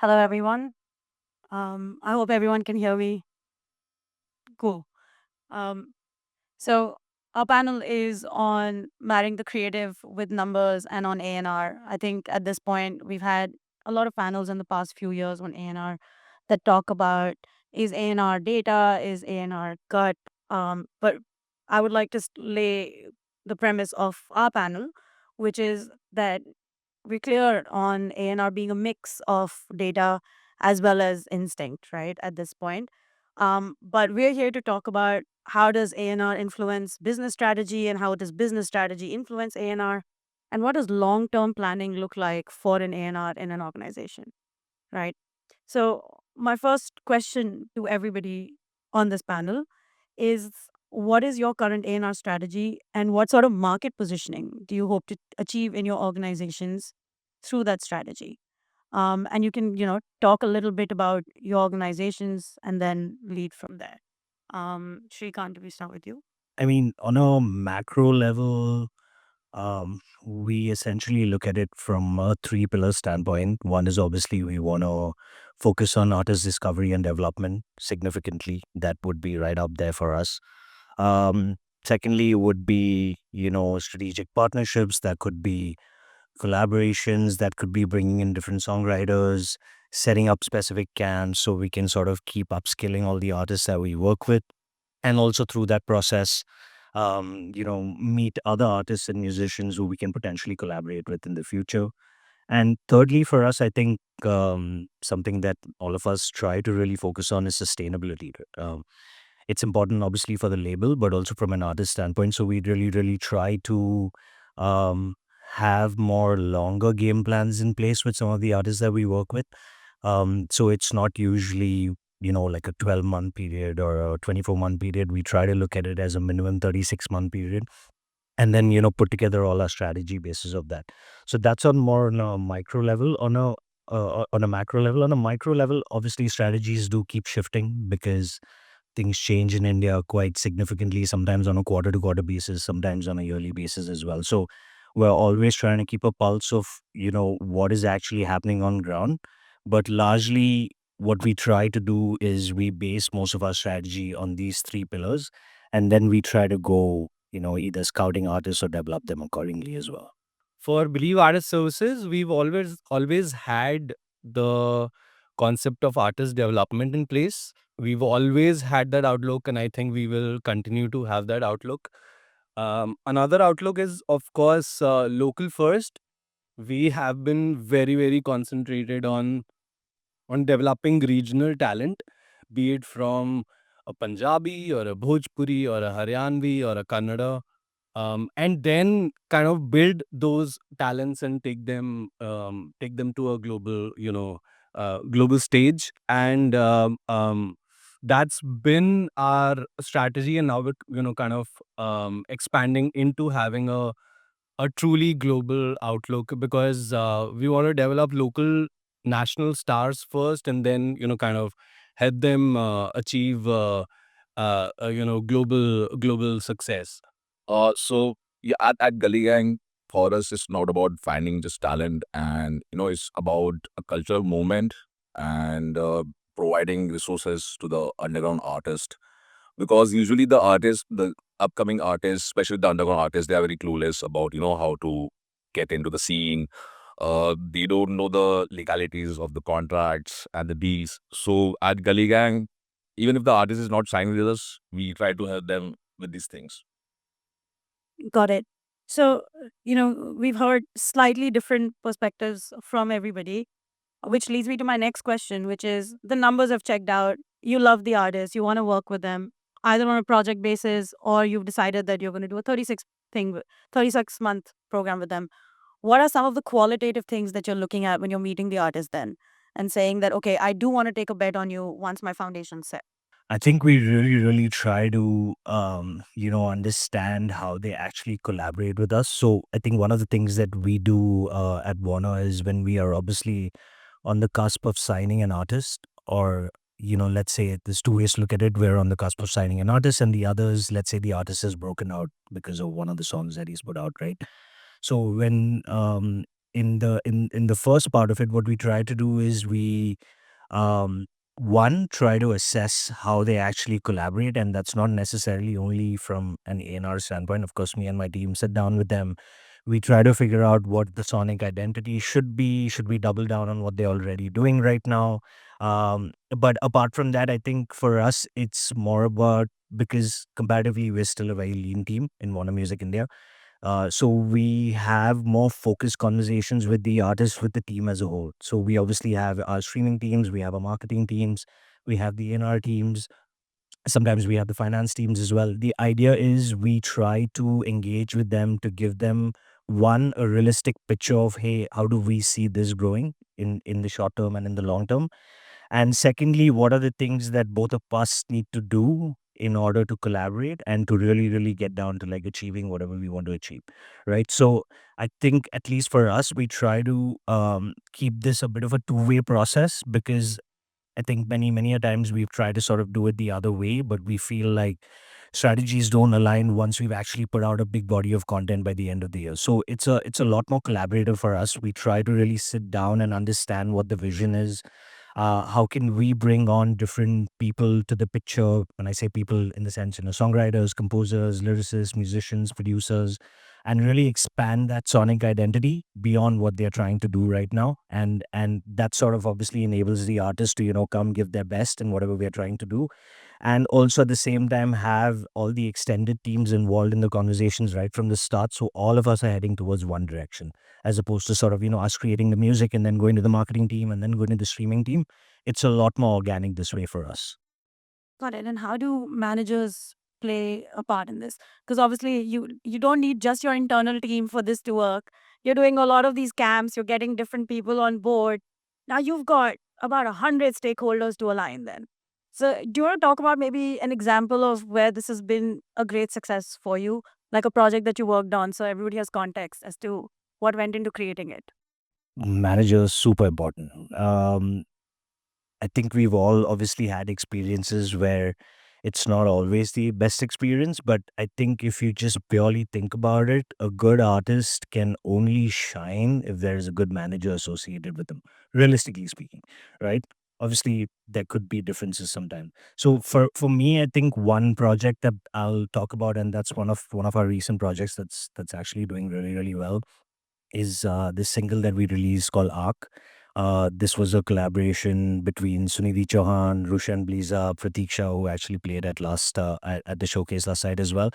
Hello, everyone. I hope everyone can hear me. Cool. Um, so our panel is on marrying the creative with numbers and on A&R. I think at this point we've had a lot of panels in the past few years on A&R that talk about is A&R data, is A&R gut. But I would like to lay the premise of our panel, which is that we're clear on A&R being a mix of data as well as instinct, right? At this point, but we're here to talk about how does A&R influence business strategy and how does business strategy influence A&R, and what does long-term planning look like for an A&R in an organization, right? So my first question to everybody on this panel is, what is your current A&R strategy and what sort of market positioning do you hope to achieve in your organizations through that strategy? And you can, talk a little bit about your organizations and then lead from there. Shrikant, do we start with you? I mean, on a macro level, we essentially look at it from a three pillar standpoint. One is obviously we want to focus on artist discovery and development significantly. That would be right up there for us. Um, Secondly, would be, strategic partnerships. That could be collaborations, that could be bringing in different songwriters, setting up specific camps so we can sort of keep upskilling all the artists that we work with, and also through that process meet other artists and musicians who we can potentially collaborate with in the future. And thirdly, for us, I think something that all of us try to really focus on is sustainability. It's important obviously for the label but also from an artist standpoint, so we really try to um, have more longer game plans in place with some of the artists that we work with. So it's not usually, like a 12-month period or a 24-month period. We try to look at it as a minimum 36-month period and then, put together all our strategy basis of that. So that's on more on a micro level. On a macro level, on a micro level, obviously strategies do keep shifting because things change in India quite significantly, sometimes on a quarter to quarter basis, sometimes on a yearly basis as well. So we're always trying to keep a pulse of, what is actually happening on ground. But largely, what we try to do is we base most of our strategy on these three pillars. And then we try to go, either scouting artists or develop them accordingly as well. For Believe Artist Services, we've always had the concept of artist development in place. We've always had that outlook, and I think we will continue to have that outlook. Another outlook is, of course, local first. We have been very concentrated on developing regional talent, be it from a Punjabi or a Bhojpuri or a Haryanvi or a Kannada, and then kind of build those talents and take them to a global, global stage. And that's been our strategy, and now we're kind of expanding into having a truly global outlook, because we want to develop local national stars first, and then kind of help them achieve global success. So yeah, at Gully Gang, for us, it's not about finding just talent, and it's about a cultural movement and providing resources to the underground artist. Because usually the upcoming artists, especially the underground artists, they are very clueless about how to get into the scene. They don't know the legalities of the contracts and the deals. So at Gully Gang, even if the artist is not signing with us, we try to help them with these things. Got it. So, we've heard slightly different perspectives from everybody, which leads me to my next question, which is the numbers have checked out. You love the artist, you want to work with them either on a project basis or you've decided that you're going to do a 36-month program with them. What are some of the qualitative things that you're looking at when you're meeting the artist then and saying that, okay, I do want to take a bet on you once my foundation's set? I think we really try to, understand how they actually collaborate with us. So I think one of the things that we do at Warner is when we are obviously on the cusp of signing an artist, or, let's say there's two ways to look at it. We're on the cusp of signing an artist, and the others, let's say the artist is broken out because of one of the songs that he's put out, right? So when in the first part of it, what we try to do is we one try to assess how they actually collaborate, and that's not necessarily only from an A&R standpoint. Of course, me and my team sit down with them. We try to figure out what the sonic identity should be. Should we double down on what they're already doing right now? But apart from that, I think for us it's more about, because comparatively we're still a very lean team in Warner Music India, so we have more focused conversations with the artists, with the team as a whole. So we obviously have our streaming teams, we have our marketing teams, we have the A&R teams. Sometimes we have the finance teams as well. The idea is we try to engage with them to give them one, a realistic picture of, hey, how do we see this growing in the short term and in the long term, and secondly, what are the things that both of us need to do in order to collaborate and to really get down to like achieving whatever we want to achieve, right? So I think at least for us, we try to keep this a bit of a two-way process, because I think many a times we've tried to sort of do it the other way, but we feel like strategies don't align once we've actually put out a big body of content by the end of the year. So it's a lot more collaborative for us. We try to really sit down and understand what the vision is. How can we bring on different people to the picture? When I say people, in the sense, songwriters, composers, lyricists, musicians, producers, and really expand that sonic identity beyond what they're trying to do right now. And that sort of obviously enables the artist to, come give their best in whatever we're trying to do. And also at the same time have all the extended teams involved in the conversations right from the start. So all of us are heading towards one direction, as opposed to sort of, us creating the music and then going to the marketing team and then going to the streaming team. It's a lot more organic this way for us. Got it. And how do managers play a part in this? Because obviously you don't need just your internal team for this to work. You're doing a lot of these camps, you're getting different people on board. Now you've got about 100 stakeholders to align then. So do you want to talk about maybe an example of where this has been a great success for you? Like a project that you worked on, so everybody has context as to what went into creating it. Managers, super important. I think we've all obviously had experiences where it's not always the best experience, but I think if you just purely think about it, a good artist can only shine if there is a good manager associated with them, realistically speaking, right? Obviously, there could be differences sometimes. So for me, I think one project that I'll talk about, and that's one of our recent projects that's actually doing really well, is this single that we released called Arc. This was a collaboration between Sunidhi Chauhan, Rushan Bliza, Pratiksha, who actually played at the showcase last night as well.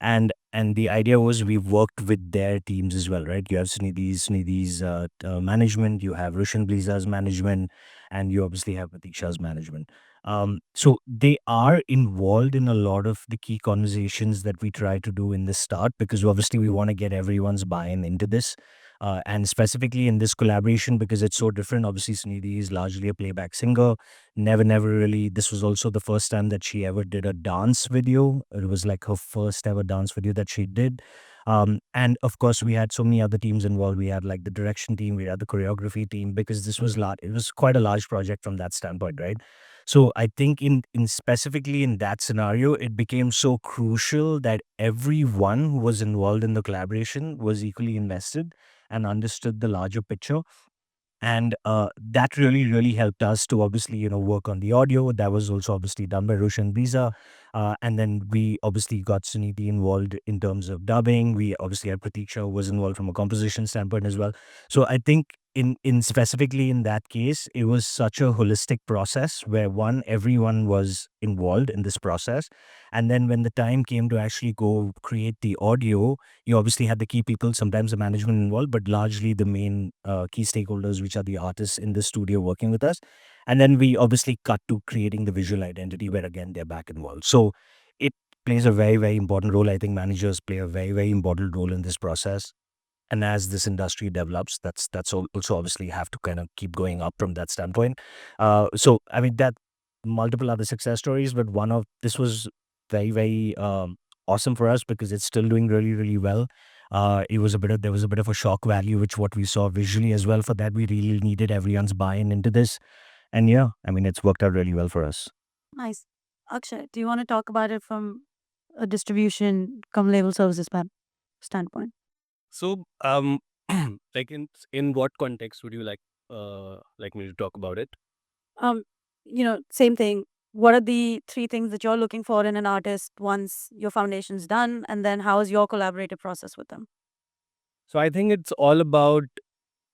And the idea was we worked with their teams as well, right? You have Sunidhi's management, you have Rushan Bliza's management, and you obviously have Pratiksha's management. So they are involved in a lot of the key conversations that we try to do in the start, because obviously we want to get everyone's buy-in into this. And specifically in this collaboration, because it's so different. Obviously, Sunidhi is largely a playback singer. Never really. This was also the first time that she ever did a dance video. It was like her first ever dance video that she did. And of course, we had so many other teams involved. We had like the direction team, we had the choreography team, because this was large. It was quite a large project from that standpoint, right? So I think in specifically in that scenario, it became so crucial that everyone who was involved in the collaboration was equally invested and understood the larger picture. And that really helped us to obviously work on the audio. That was also obviously done by Roshan Biza. And then we obviously got Suniti involved in terms of dubbing. We obviously had Pratiksha, who was involved from a composition standpoint as well. So I think in specifically in that case, it was such a holistic process where everyone was involved in this process. And then when the time came to actually go create the audio, you obviously had the key people, sometimes the management involved, but largely the main key stakeholders, which are the artists in the studio working with us. And then we obviously cut to creating the visual identity, where again they're back involved. So it plays a very important role. I think managers play a very important role in this process. And as this industry develops, that's also obviously have to kind of keep going up from that standpoint. So I mean, that multiple other success stories, but this was very awesome for us because it's still doing really well. There was a bit of a shock value, which what we saw visually as well. For that, we really needed everyone's buy-in into this, and yeah, I mean, it's worked out really well for us. Nice. Akshay, do you want to talk about it from a distribution come label services standpoint? So Like in what context would you like me to talk about it? Um, same thing. What are the three things that you're looking for in an artist once your foundation's done, and then how is your collaborative process with them? So I think it's all about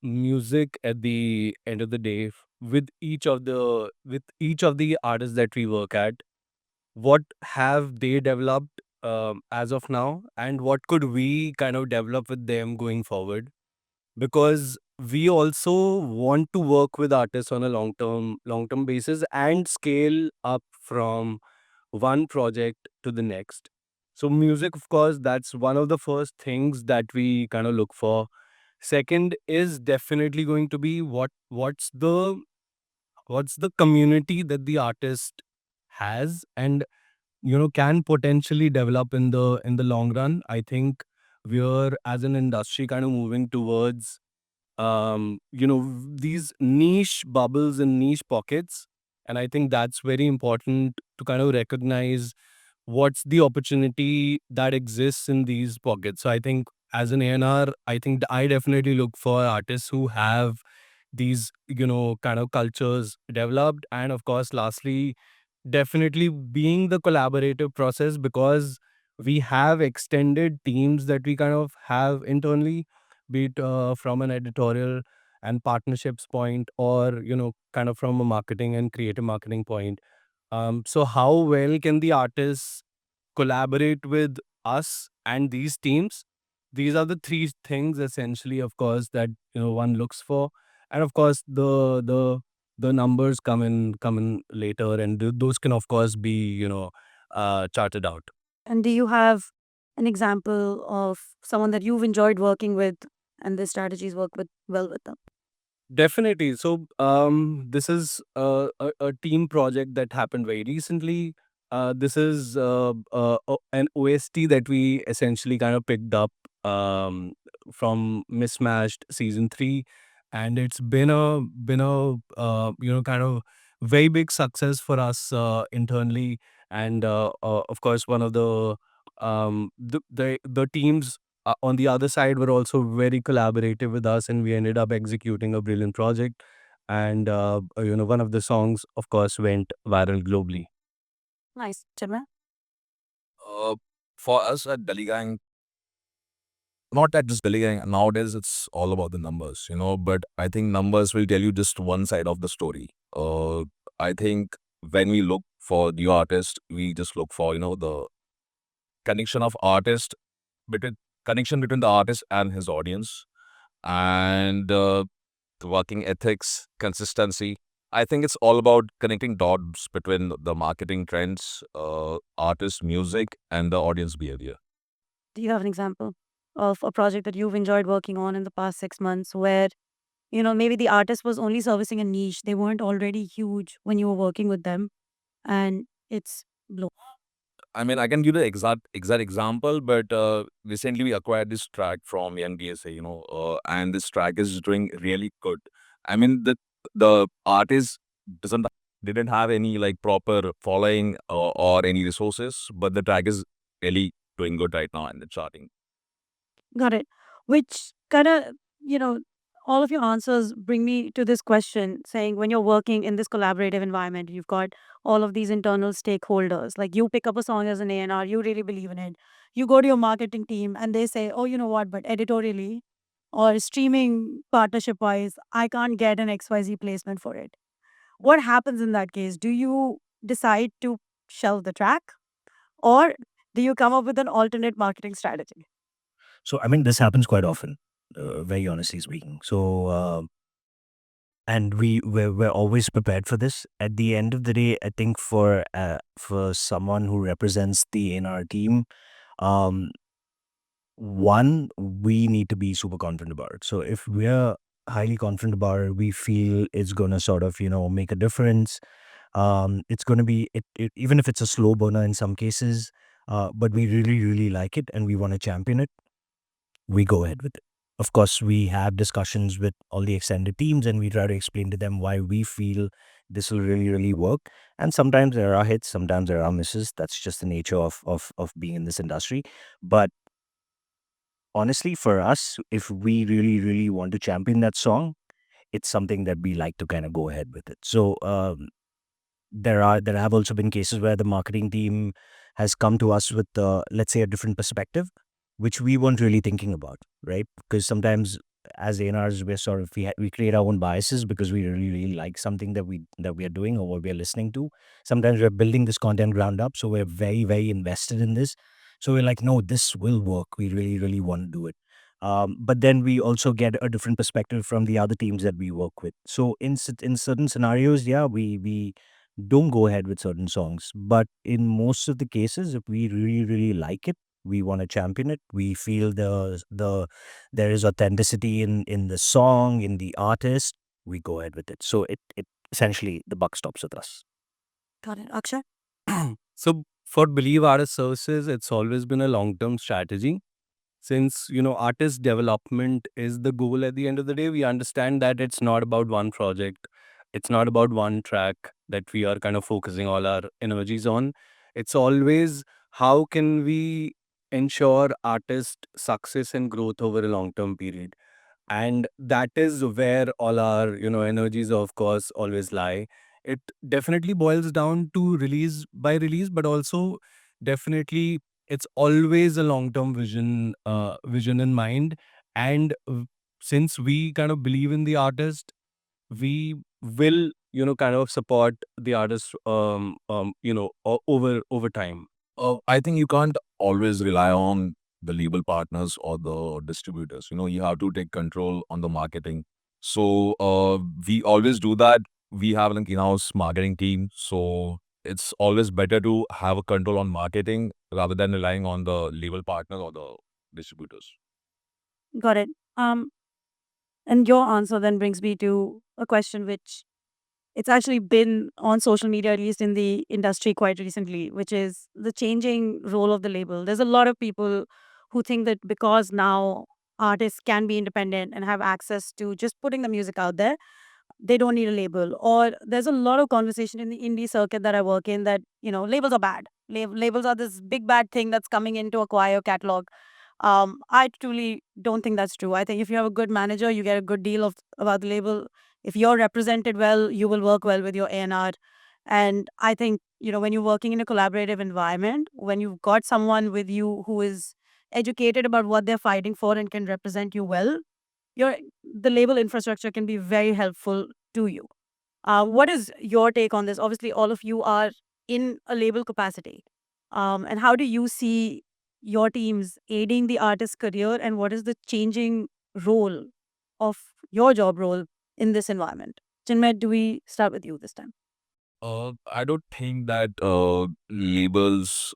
music at the end of the day with each of the artists that we work at. What have they developed as of now, and what could we kind of develop with them going forward? Because we also want to work with artists on a long term basis and scale up from one project to the next. So music, of course, that's one of the first things that we kind of look for. Second is definitely going to be what's the community that the artist has and can potentially develop in the long run. I think we're as an industry kind of moving towards these niche bubbles and niche pockets, and I think that's very important to kind of recognize what's the opportunity that exists in these pockets. So I think as an A&R, I think I definitely look for artists who have these kind of cultures developed, and of course lastly definitely being the collaborative process, because we have extended teams that we kind of have internally, be it from an editorial and partnerships point, or kind of from a marketing and creative marketing point. So how well can the artists collaborate with us and these teams? These are the three things essentially, of course, that one looks for, and of course the numbers come in later, and those can of course be charted out. And do you have an example of someone that you've enjoyed working with and the strategies work well with them? Definitely. So, this is a team project that happened very recently. This is an OST that we essentially kind of picked up from Mismatched season 3, and it's been a kind of very big success for us internally, and of course one of the teams on the other side were also very collaborative with us, and we ended up executing a brilliant project, and one of the songs of course went viral globally. Nice. Chinmay? Uh, for us at Delhi Gang, not at just Delhi Gang, nowadays it's all about the numbers, but I think numbers will tell you just one side of the story. I think when we look for new artists, we just look for, the connection of artist between connection between the artist and his audience, and the working ethics, consistency. I think it's all about connecting dots between the marketing trends, artist music, and the audience behavior. Do you have an example of a project that you've enjoyed working on in the past 6 months where, maybe the artist was only servicing a niche? They weren't already huge when you were working with them, and it's blown. I mean, I can give the exact example, but recently we acquired this track from Young DSA, and this track is doing really good. I mean, the artist doesn't didn't have any like proper following or any resources, but the track is really doing good right now in the charting. Got it. Which kind of, you know, all of your answers bring me to this question saying when you're working in this collaborative environment, you've got all of these internal stakeholders. Like you pick up a song as an A&R, you really believe in it. You go to your marketing team and they say, oh, you know what, but editorially or streaming partnership wise, I can't get an XYZ placement for it. What happens in that case? Do you decide to shelve the track or do you come up with an alternate marketing strategy? So, I mean, this happens quite often, very honestly speaking. So, and we're always prepared for this. At the end of the day, I think for someone who represents the in our team, um, one, we need to be super confident about it. So if we're highly confident about it, we feel it's gonna sort of make a difference. It's gonna be even if it's a slow burner in some cases, but we really really like it and we want to champion it, we go ahead with it. Of course, we have discussions with all the extended teams and we try to explain to them why we feel this will really, really work. And sometimes there are hits, sometimes there are misses. That's just the nature of being in this industry. But honestly, for us, if we really, really want to champion that song, it's something that we like to kind of go ahead with it. So there have also been cases where the marketing team has come to us with let's say a different perspective, which we weren't really thinking about, right? Because sometimes as A&Rs, we're sort of we create our own biases because we really, really like something that we are doing or what we are listening to. Sometimes we're building this content ground up, so we're very, very invested in this. So we're like, no, this will work. We really, really want to do it. But then we also get a different perspective from the other teams that we work with. So in certain scenarios, yeah, we don't go ahead with certain songs. But in most of the cases, if we really, really like it, we want to champion it. We feel there is authenticity in the song, in the artist. We go ahead with it. So it essentially the buck stops with us. Got it. Akshay? So for Believe Artist Services, it's always been a long-term strategy. Since, artist development is the goal at the end of the day, we understand that it's not about one project. It's not about one track that we are kind of focusing all our energies on. It's always how can we ensure artist success and growth over a long-term period. And that is where all our energies of course always lie. It definitely boils down to release by release, but also definitely it's always a long term vision in mind. And since we kind of believe in the artist, we will kind of support the artist over time. I think you can't always rely on the label partners or the distributors. You have to take control on the marketing. So we always do that. We have an in-house marketing team. So it's always better to have a control on marketing rather than relying on the label partner or the distributors. Got it. And your answer then brings me to a question which it's actually been on social media, at least in the industry quite recently, which is the changing role of the label. There's a lot of people who think that because now artists can be independent and have access to just putting the music out there, they don't need a label. Or there's a lot of conversation in the indie circuit that I work in that, labels are bad. Labels are this big bad thing that's coming in to acquire your catalog. I truly don't think that's true. I think if you have a good manager, you get a good deal about the label. If you're represented well, you will work well with your A&R. And I think, when you're working in a collaborative environment, when you've got someone with you who is educated about what they're fighting for and can represent you well, your the label infrastructure can be very helpful to you. What is your take on this? Obviously, all of you are in a label capacity. And how do you see your teams aiding the artist's career, and what is the changing role of your job role in this environment? Chinmay, do we start with you this time? I don't think that labels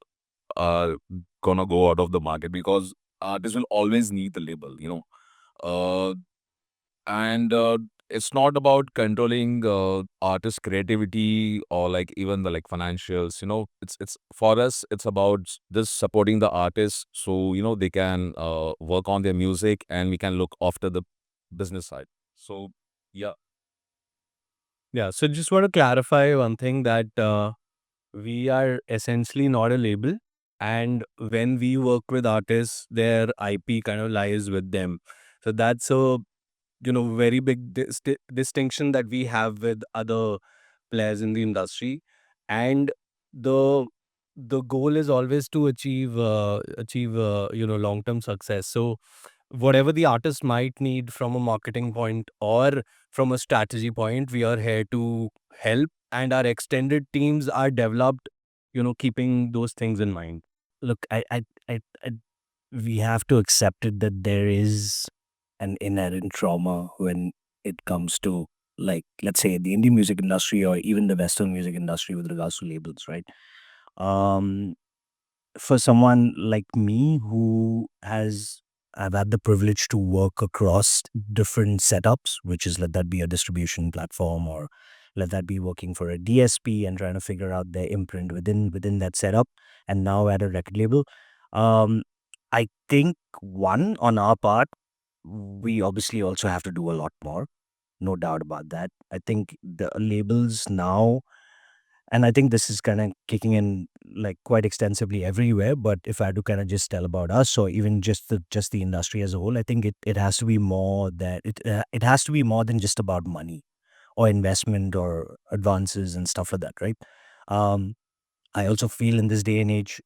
are gonna go out of the market because artists will always need the label. Uh, and it's not about controlling artist creativity or like even the like financials. It's for us, it's about just supporting the artists so they can work on their music and we can look after the business side. So yeah. Yeah, so just want to clarify one thing that we are essentially not a label, and when we work with artists, their IP kind of lies with them. So that's a very big distinction that we have with other players in the industry. And the the goal is always to achieve long term success. So whatever the artist might need from a marketing point or from a strategy point, we are here to help, and our extended teams are developed keeping those things in mind. Look, I we have to accept it that there is an inherent trauma when it comes to, like, let's say the indie music industry or even the Western music industry with regards to labels, right? Um, for someone like me who has I've had the privilege to work across different setups, which is let that be a distribution platform or let that be working for a DSP and trying to figure out their imprint within that setup, and now at a record label. Um, I think one on our part, we obviously also have to do a lot more, no doubt about that. I think the labels now And I think this is kind of kicking in like quite extensively everywhere. But if I had to kind of just tell about us, or even just the industry as a whole, I think it has to be more that it has to be more than just about money or investment or advances and stuff like that, right? Um, I also feel in this day and age,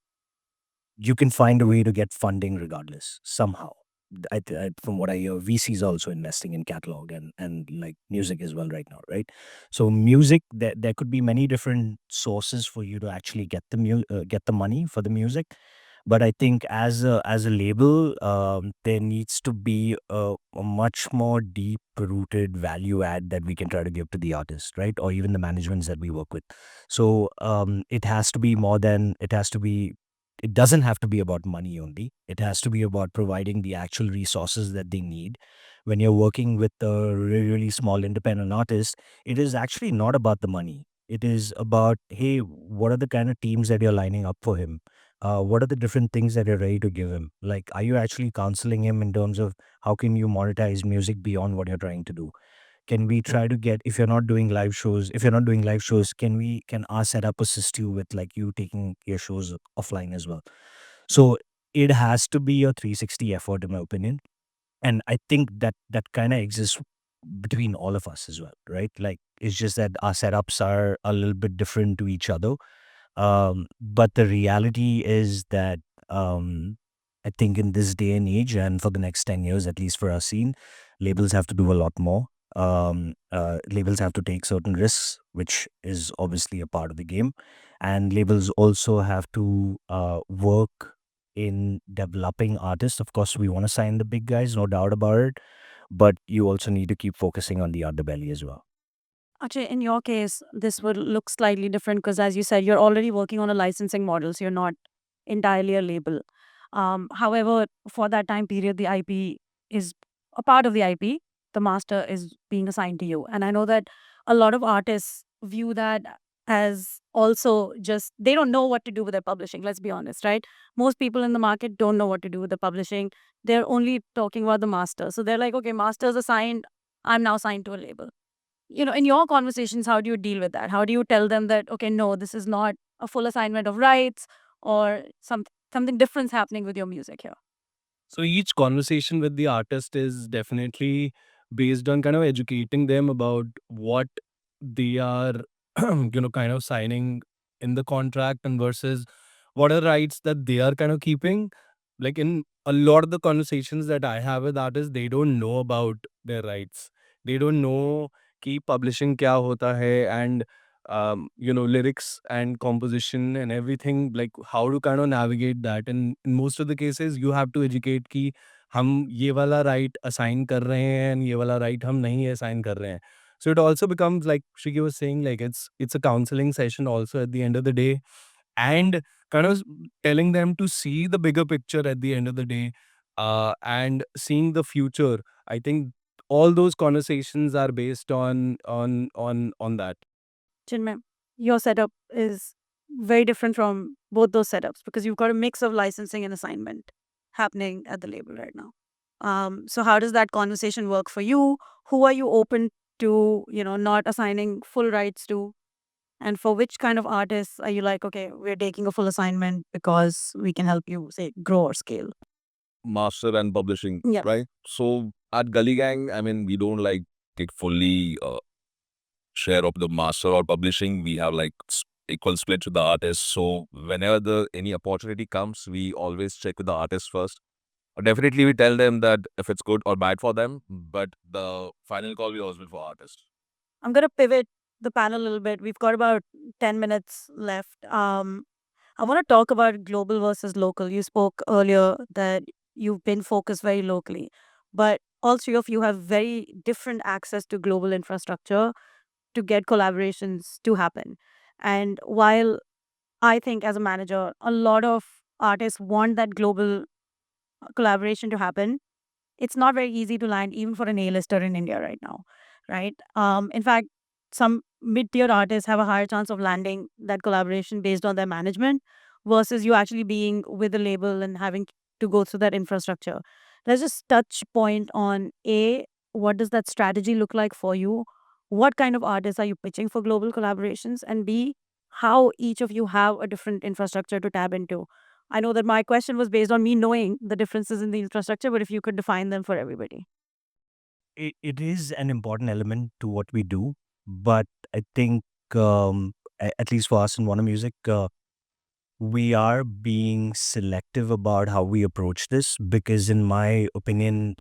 you can find a way to get funding regardless somehow. From what I hear, VC is also investing in catalog and like music as well right now, right? So music, there could be many different sources for you to actually get get the money for the music. But I think as a label, there needs to be a much more deep rooted value add that we can try to give to the artist, right? Or even the managements that we work with. So it has to be more than it has to be. It doesn't have to be about money only. It has to be about providing the actual resources that they need. When you're working with a really small independent artist, it is actually not about the money. It is about, hey, what are the kind of teams that you're lining up for him? What are the different things that you're ready to give him? Like, are you actually counseling him in terms of how can you monetize music beyond what you're trying to do? Can we try to get, if you're not doing live shows, can our setup assist you with like you taking your shows offline as well? So it has to be a 360 effort, in my opinion. And I think that kind of exists between all of us as well, right? Like, it's just that our setups are a little bit different to each other. But the reality is that um, I think in this day and age, and for the next 10 years, at least for our scene, labels have to do a lot more. Labels have to take certain risks, which is obviously a part of the game. And labels also have to work in developing artists. Of course, we want to sign the big guys, no doubt about it. But you also need to keep focusing on the underbelly as well. Actually, in your case, this would look slightly different because, as you said, you're already working on a licensing model, so you're not entirely a label. However, for that time period, the IP is a part of the IP. The master is being assigned to you. And I know that a lot of artists view that as also just they don't know what to do with their publishing. Let's be honest, right? Most people in the market don't know what to do with the publishing. They're only talking about the master. So they're like, okay, master's assigned. I'm now signed to a label. In your conversations, how do you deal with that? How do you tell them that, okay, no, this is not a full assignment of rights, or something different's happening with your music here? So each conversation with the artist is definitely based on kind of educating them about what they are, kind of signing in the contract and versus what are rights that they are kind of keeping. Like in a lot of the conversations that I have with artists, they don't know about their rights. They don't know ki publishing kya hota hai and lyrics and composition and everything, like how to kind of navigate that. And in most of the cases you have to educate कि हम ये वाला right assign कर रहे हैं and ये वाला right हम नहीं assign कर रहे हैं. So it also becomes like Shiki was saying, like it's a counseling session also at the end of the day, and kind of telling them to see the bigger picture at the end of the day, and seeing the future. I think all those conversations are based on that. Chinmay, your setup is very different from both those setups because you've got a mix of licensing and assignment happening at the label right now. So how does that conversation work for you? Who are you open to, not assigning full rights to? And for which kind of artists are you like, okay, we're taking a full assignment because we can help you, say, grow or scale? Master and publishing, Yeah. right? So at Gully Gang, I mean, we don't like take fully share of the master or publishing. We have like equal split to the artist. So whenever any opportunity comes, we always check with the artist first. Definitely, we tell them that if it's good or bad for them, but the final call we always will for artists. I'm going to pivot the panel a little bit. We've got about 10 minutes left. I want to talk about global versus local. You spoke earlier that you've been focused very locally, but all three of you have very different access to global infrastructure to get collaborations to happen. And while I think as a manager, a lot of artists want that global collaboration to happen, it's not very easy to land even for an A-lister in India right now, right? In fact, some mid-tier artists have a higher chance of landing that collaboration based on their management versus you actually being with a label and having to go through that infrastructure. Let's just touch point on A, what does that strategy look like for you? What kind of artists are you pitching for global collaborations? And B, how each of you have a different infrastructure to tap into. I know that my question was based on me knowing the differences in the infrastructure, but if you could define them for everybody. It is an important element to what we do, but I think, at least for us in Warner Music, we are being selective about how we approach this because, in my opinion,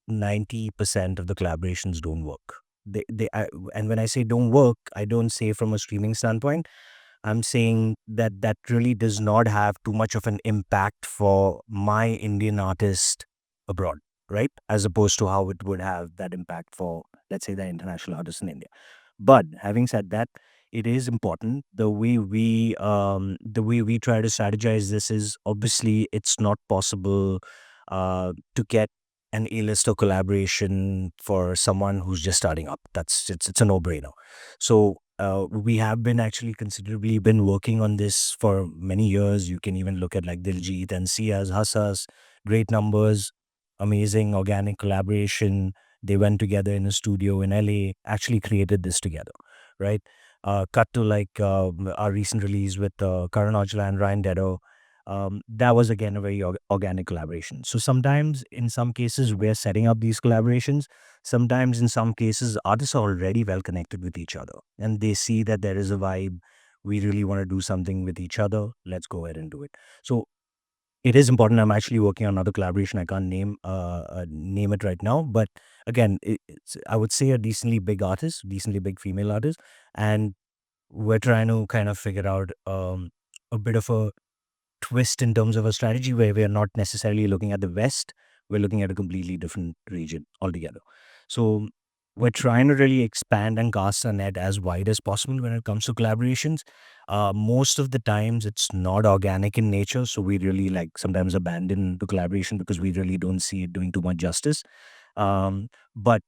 90% of the collaborations don't work. And when I say don't work, I don't say from a streaming standpoint. I'm saying that that really does not have too much of an impact for my Indian artist abroad, right? As opposed to how it would have that impact for, let's say, the international artist in India. But having said that, it is important. The way we try to strategize this is, obviously it's not possible to get an A-lister collaboration for someone who's just starting up. It's a no-brainer. So we have been actually considerably been working on this for many years. You can even look at like Diljit and Sia's Hassas, great numbers, amazing organic collaboration. They went together in a studio in LA, actually created this together, right? Cut to like our recent release with Karan Aujla and Ryan Dedo. That was again a very organic collaboration. So sometimes, in some cases, we're setting up these collaborations. Sometimes, in some cases, artists are already well connected with each other and they see that there is a vibe. We really want to do something with each other. Let's go ahead and do it. So it is important. I'm actually working on another collaboration. I can't name it right now, but again, I would say a decently big artist, decently big female artist, and we're trying to kind of figure out a bit of a twist in terms of a strategy where we are not necessarily looking at the West, we're looking at a completely different region altogether. So we're trying to really expand and cast our net as wide as possible when it comes to collaborations. Most of the times it's not organic in nature, so we really like sometimes abandon the collaboration because we really don't see it doing too much justice. But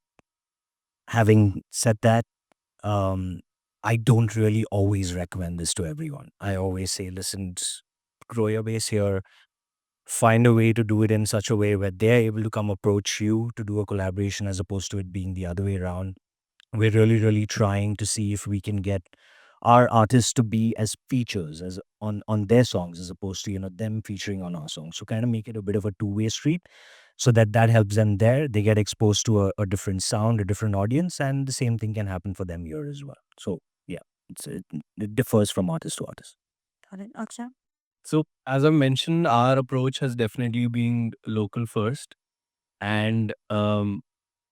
having said that, um, I don't really always recommend this to everyone. I always say, listen, grow your base here, find a way to do it in such a way where they're able to come approach you to do a collaboration as opposed to it being the other way around. We're really, really trying to see if we can get our artists to be as features as on their songs as opposed to them featuring on our songs. So kind of make it a bit of a two-way street so that that helps them there. They get exposed to a different sound, a different audience, and the same thing can happen for them here as well. So yeah, it differs from artist to artist. Got it. Akshay? So, as I mentioned, our approach has definitely been local first, and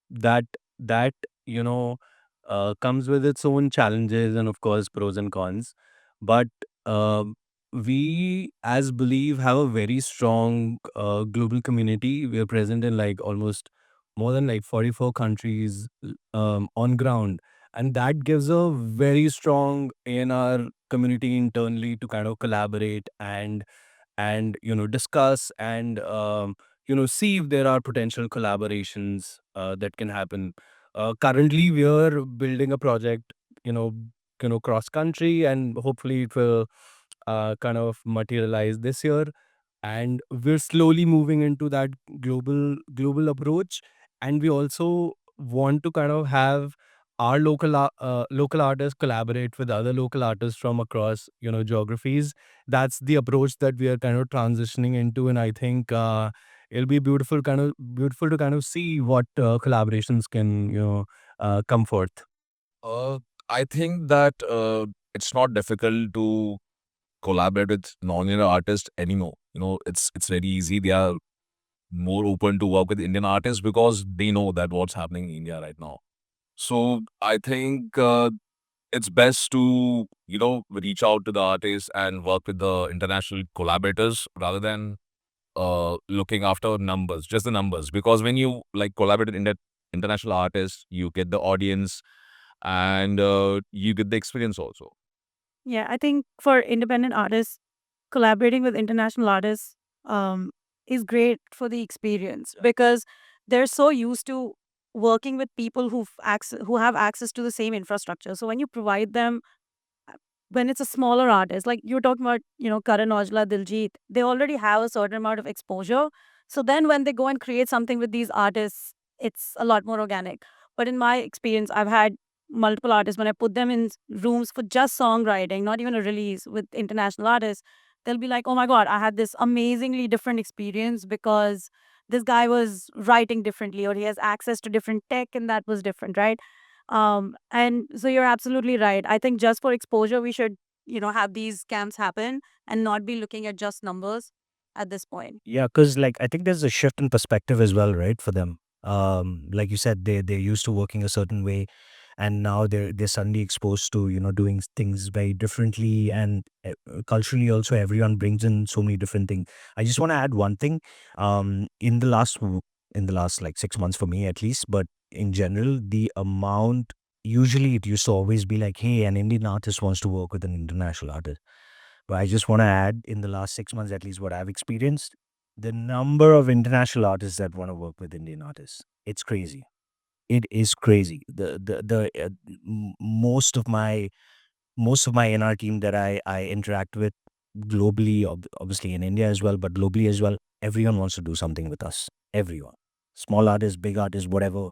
that that you know comes with its own challenges and of course pros and cons. But um we, as Believe, have a very strong global community. We are present in like almost more than like 44 countries on ground, and that gives a very strong A&R community internally to kind of collaborate and discuss and see if there are potential collaborations that can happen. Currently we are building a project, you know cross country, and hopefully it will kind of materialize this year, and we're slowly moving into that global approach. And we also want to kind of have our local artists collaborate with other local artists from across geographies. That's the approach that we are kind of transitioning into, and I think it'll be beautiful to kind of see what collaborations can come forth. Uh, I think that it's not difficult to collaborate with non-Indian artists anymore. It's very easy. They are more open to work with Indian artists because they know that what's happening in India right now. So I think it's best to reach out to the artists and work with the international collaborators rather than looking after numbers, just the numbers. Because when you like collaborate with international artists, you get the audience and you get the experience also. Yeah, I think for independent artists, collaborating with international artists um, is great for the experience because they're so used to working with people who have access to the same infrastructure. So when you provide them, when it's a smaller artist, like you're talking about, Karan Aujla, Diljit, they already have a certain amount of exposure. So then when they go and create something with these artists, it's a lot more organic. But in my experience, I've had multiple artists, when I put them in rooms for just songwriting, not even a release with international artists, they'll be like, oh my God, I had this amazingly different experience because this guy was writing differently, or he has access to different tech and that was different, right? And so you're absolutely right. I think just for exposure, we should, have these camps happen and not be looking at just numbers at this point. Yeah, because like I think there's a shift in perspective as well, right? For them, like you said, they're used to working a certain way, and now they're suddenly exposed to doing things very differently, and culturally also everyone brings in so many different things. I just want to add one thing. In the last like 6 months for me at least, but in general, the amount usually it used to always be like, hey, an Indian artist wants to work with an international artist. But I just want to add, in the last 6 months, at least what I've experienced, the number of international artists that want to work with Indian artists, it's crazy. It is crazy. Most of my NR team that I interact with globally, obviously in India as well, but globally as well, everyone wants to do something with us. Everyone, small artists, big artists, whatever,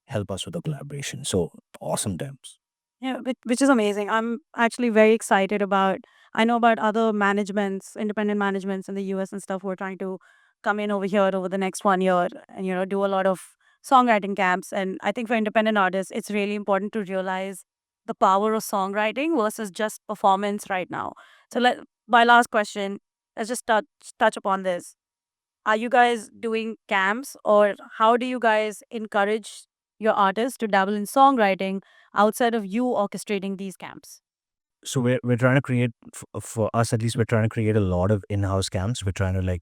help us with the collaboration. So awesome times. Yeah, which is amazing. I'm actually very excited about. I know about other managements, independent managements in the US and stuff who are trying to come in over here over the next 1 year and do a lot of songwriting camps. And I think for independent artists, it's really important to realize the power of songwriting versus just performance right now. So my last question, let's just touch upon this. Are you guys doing camps, or how do you guys encourage your artists to dabble in songwriting outside of you orchestrating these camps? So we're trying to create, for us at least, we're trying to create a lot of in-house camps. We're trying to like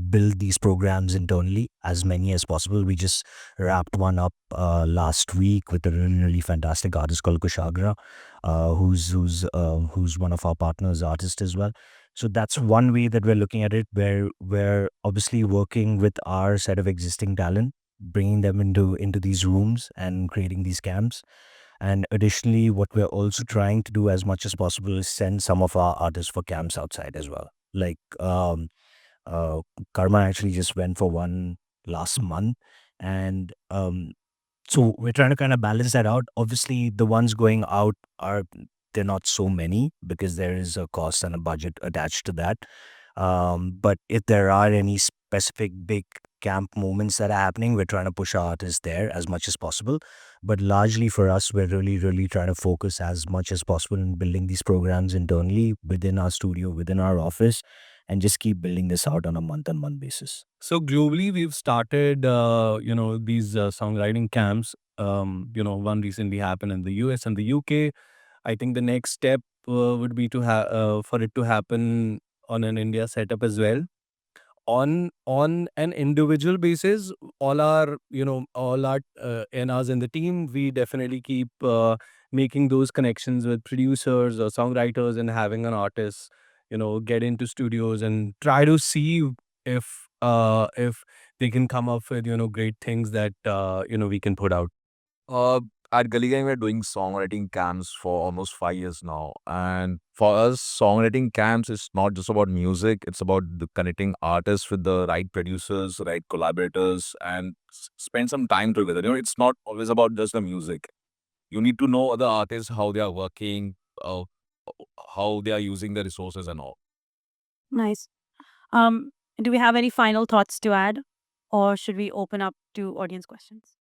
build these programs internally, as many as possible. We just wrapped one up last week with a really fantastic artist called Kushagra, who's one of our partners artist as well. So that's one way that we're looking at it, where we're obviously working with our set of existing talent, bringing them into these rooms and creating these camps. And additionally, what we're also trying to do as much as possible is send some of our artists for camps outside as well. Like uh, Karma actually just went for one last month, and so we're trying to kind of balance that out. Obviously, the ones going out are, they're not so many because there is a cost and a budget attached to that. But if there are any specific big camp moments that are happening, we're trying to push our artists there as much as possible. But largely for us, we're really trying to focus as much as possible in building these programs internally within our studio, within our office, and just keep building this out on a month-on-month basis. So globally, we've started, these songwriting camps. One recently happened in the US and the UK. I think the next step would be to for it to happen on an India setup as well. On an individual basis, all our NRs in the team, we definitely keep making those connections with producers or songwriters, and having an artist get into studios and try to see if they can come up with great things that we can put out. Uh, at Gully Gang, we're doing songwriting camps for almost 5 years now. And for us, songwriting camps is not just about music, it's about connecting artists with the right producers, right collaborators, and spend some time together. It's not always about just the music. You need to know other artists, how they are working, how they are using the resources and all. Nice. Um, do we have any final thoughts to add, or should we open up to audience questions?